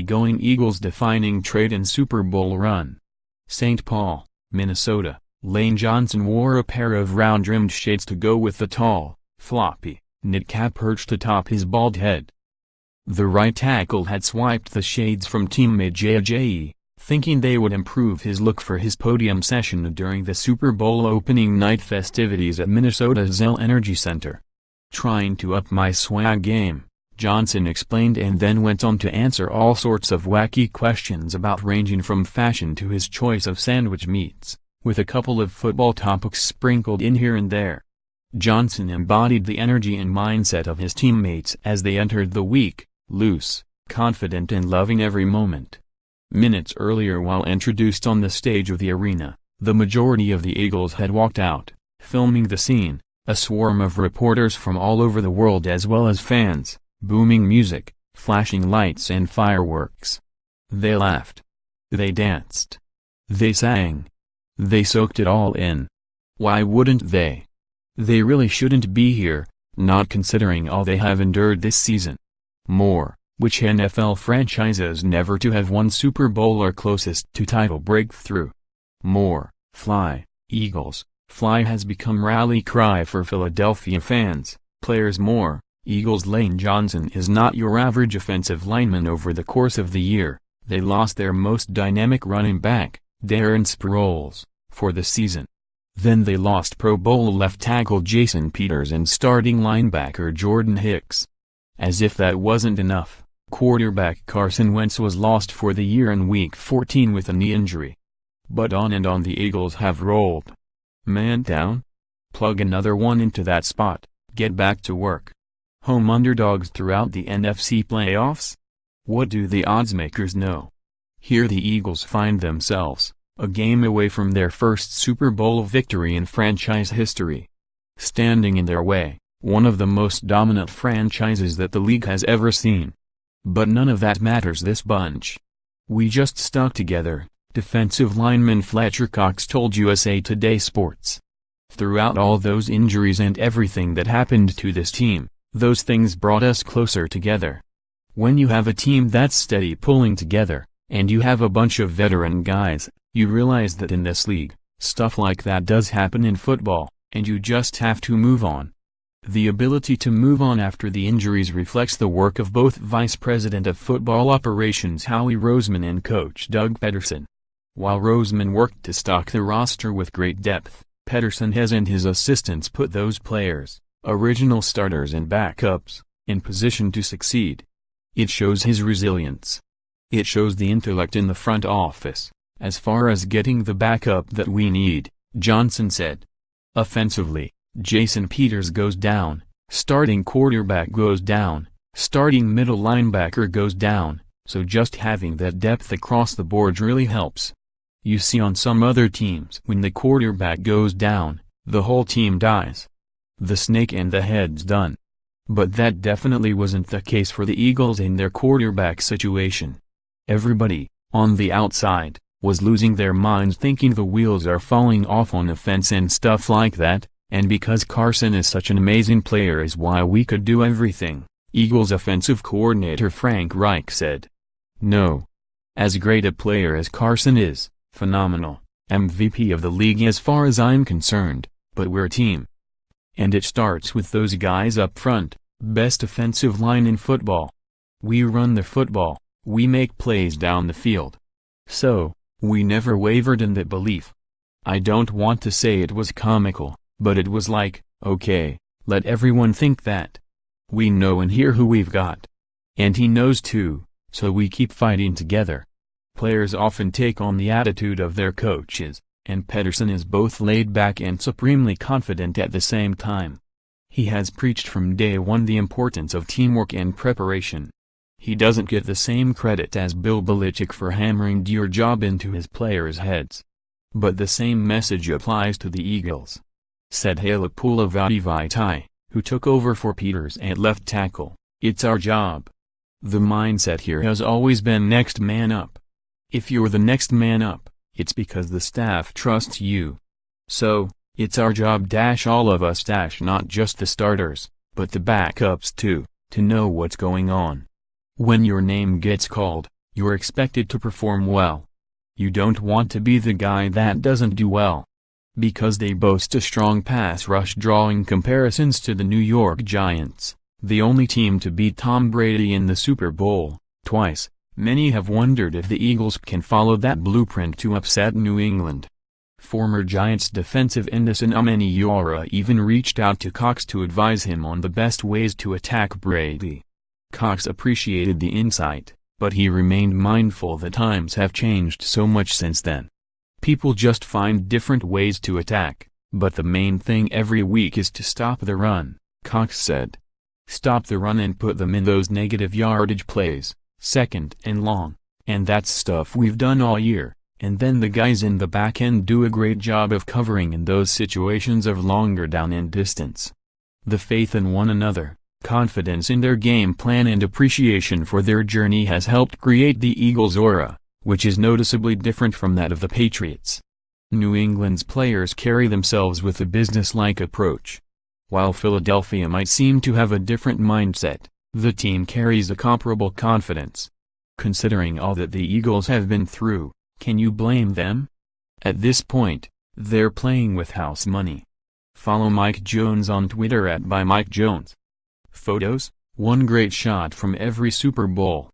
easygoing Eagles defining trait and Super Bowl run. St. Paul, Minnesota, Lane Johnson wore a pair of round-rimmed shades to go with the tall, floppy, knit cap perched atop his bald head. The right tackle had swiped the shades from teammate Jay Ajayi, thinking they would improve his look for his podium session during the Super Bowl opening night festivities at Minnesota's Xcel Energy Center. "Trying to up my swag game," Johnson explained, and then went on to answer all sorts of wacky questions about ranging from fashion to his choice of sandwich meats, with a couple of football topics sprinkled in here and there. Johnson embodied the energy and mindset of his teammates as they entered the week, loose, confident and loving every moment. Minutes earlier, while introduced on the stage of the arena, the majority of the Eagles had walked out, filming the scene, a swarm of reporters from all over the world as well as fans, booming music, flashing lights and fireworks. They laughed. They danced. They sang. They soaked it all in. Why wouldn't they? They really shouldn't be here, not considering all they have endured this season. More, which NFL franchises never to have won Super Bowl or closest to title breakthrough? More, fly, Eagles, fly has become rally cry for Philadelphia fans, players. More, Eagles. Lane Johnson is not your average offensive lineman. Over the course of the year, they lost their most dynamic running back, Darren Sproles, for the season. Then they lost Pro Bowl left tackle Jason Peters and starting linebacker Jordan Hicks. As if that wasn't enough, quarterback Carson Wentz was lost for the year in Week 14 with a knee injury. But on and on the Eagles have rolled. Man down? Plug another one into that spot, get back to work. Home underdogs throughout the NFC playoffs? What do the oddsmakers know? Here the Eagles find themselves, a game away from their first Super Bowl victory in franchise history. Standing in their way, one of the most dominant franchises that the league has ever seen. But none of that matters this bunch. We just stuck together, defensive lineman Fletcher Cox told USA Today Sports. Throughout all those injuries and everything that happened to this team, those things brought us closer together. When you have a team that's steady pulling together, and you have a bunch of veteran guys, you realize that in this league, stuff like that does happen in football, and you just have to move on. The ability to move on after the injuries reflects the work of both Vice President of Football Operations Howie Roseman and Coach Doug Peterson. While Roseman worked to stock the roster with great depth, Peterson has and his assistants put those players, original starters and backups, in position to succeed. It shows his resilience. It shows the intellect in the front office, as far as getting the backup that we need, Johnson said. Offensively, Jason Peters goes down, starting quarterback goes down, starting middle linebacker goes down, so just having that depth across the board really helps. You see on some other teams when the quarterback goes down, the whole team dies. The snake and the head's done. But that definitely wasn't the case for the Eagles in their quarterback situation. Everybody, on the outside, was losing their minds thinking the wheels are falling off on offense and stuff like that, and because Carson is such an amazing player is why we could do everything, Eagles offensive coordinator Frank Reich said. No. As great a player as Carson is, phenomenal, MVP of the league as far as I'm concerned, but we're a team. And it starts with those guys up front, best offensive line in football. We run the football, we make plays down the field. So, we never wavered in that belief. I don't want to say it was comical, but it was like, okay, let everyone think that. We know and hear who we've got. And he knows too, so we keep fighting together. Players often take on the attitude of their coaches, and Peterson is both laid back and supremely confident at the same time. He has preached from day one the importance of teamwork and preparation. He doesn't get the same credit as Bill Belichick for hammering your job into his players' heads. But the same message applies to the Eagles. Said Halapula Vaitai, who took over for Peters at left tackle, "It's our job." The mindset here has always been next man up. If you're the next man up, it's because the staff trusts you. So, it's our job all of us not just the starters, but the backups too, to know what's going on. When your name gets called, You're expected to perform well. You don't want to be the guy that doesn't do well. Because they boast a strong pass rush, drawing comparisons to the New York Giants, the only team to beat Tom Brady in the Super Bowl twice. Many have wondered if the Eagles can follow that blueprint to upset New England. Former Giants defensive end Amenyiora even reached out to Cox to advise him on the best ways to attack Brady. Cox appreciated the insight, but he remained mindful that times have changed so much since then. People just find different ways to attack, but the main thing every week is to stop the run, Cox said. Stop the run and put them in those negative yardage plays, second and long, and that's stuff we've done all year, and then the guys in the back end do a great job of covering in those situations of longer down and distance. The faith in one another, confidence in their game plan and appreciation for their journey has helped create the Eagles' aura, which is noticeably different from that of the Patriots. New England's players carry themselves with a business-like approach. While Philadelphia might seem to have a different mindset, the team carries a comparable confidence. Considering all that the Eagles have been through, can you blame them? At this point, they're playing with house money. Follow Mike Jones on Twitter @ByMikeJones. Photos: one great shot from every Super Bowl.